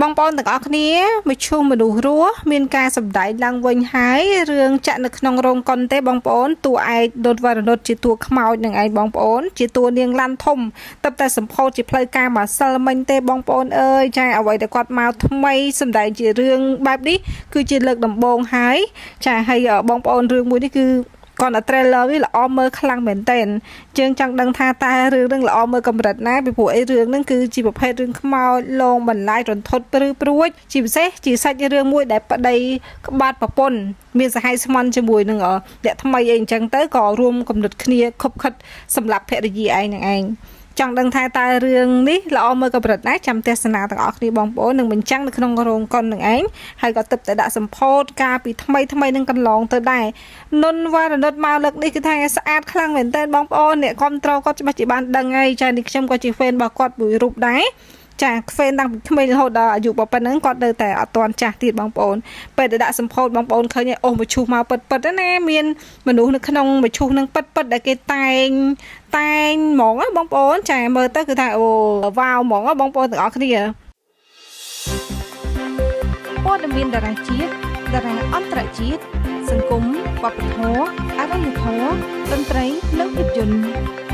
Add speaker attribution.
Speaker 1: បងប្អូនទាំងអស់គ្នាមកជួបមនុស្សរស់មានការសម្ដែងឡើងវិញហើយរឿងចាក់នៅក្នុងរោងកុនទេបងប្អូនតួឯកដុតវរនុតជាតួខ្មោចនឹងឯងបងប្អូនជាតួនាងឡាន់ធំតើតែសម្ពោធជាផ្លូវការមកសិលមិញទេបងប្អូនអើយចាអ្វីដែលគាត់មកថ្មីសម្ដែងជារឿងបែបនេះគឺជាលើកដំបូងហើយចាហើយបងប្អូនរឿងមួយនេះគឺcòn ở trailer វាល្អមើលខ្លាំងមែនតើយើងចង់ដឹងថាតើរឿងនឹងល្អមើលកម្រិតណាពីព្រោះអីរឿងហ្នឹងគឺជាប្រភេទរឿងខ្មោចលងបន្លាយរន្ធត់ព្រឺព្រួចជាពិសេសជាសាច់រឿងមួយដែលប្តីក្បាត់ប្រពន្ធមានសហ័យស្មន់ជាមួយនឹងអ្នកថ្មីអីអញ្ចឹងទៅក៏រួមគំនិតគ្នាខົບខិតសម្រាប់ភរិយាឯងនឹងឯងចង់ដឹងថាតើរឿងនេះល្អមើលកម្រិតណាចាំទស្សនាទាំងអស់គ្នាបងប្អូននឹងបញ្ចាំងនៅក្នុងរោងកុននឹងឯងហើយក៏ទឹកតែដាក់សម្ពោធការពីថ្មីនឹងកន្លងទៅដែរនុនវ៉ារនុតមកលើកនេះគឺថាស្អាតខ្លាំងមែនតើបងប្អូនអ្នកគ្រប់ត្រូលគាត់ច្បាស់ជាបានដឹងហើយចានេះខ្ញុំក៏ជា fan របស់គាត់មួយរូបដែរចា fan តាំងពីក្មេងរហូតដល់អាយុប៉ុណ្ណឹងគាត់នៅតែអត់ទាន់ចាស់ទៀតបងប្អូនពេលដែលដាក់សម្ពោធបងប្អូនឃើញអូមឈូសមកពិតណាមានមនុស្សនៅក្នុងមឈូសនឹងពិតដែលគេតែងហ្មងបងប្អូនចាមើលទៅគឺថាអូវ៉ាវហ្មងបងប្អូនទាំងអស់គ្នាព័ត៌មានតារាជាតិតារាអន្តរជាតិសង្គមវប្បធម៌អរិយធម៌តន្ត្រីនិងភាពយន្ត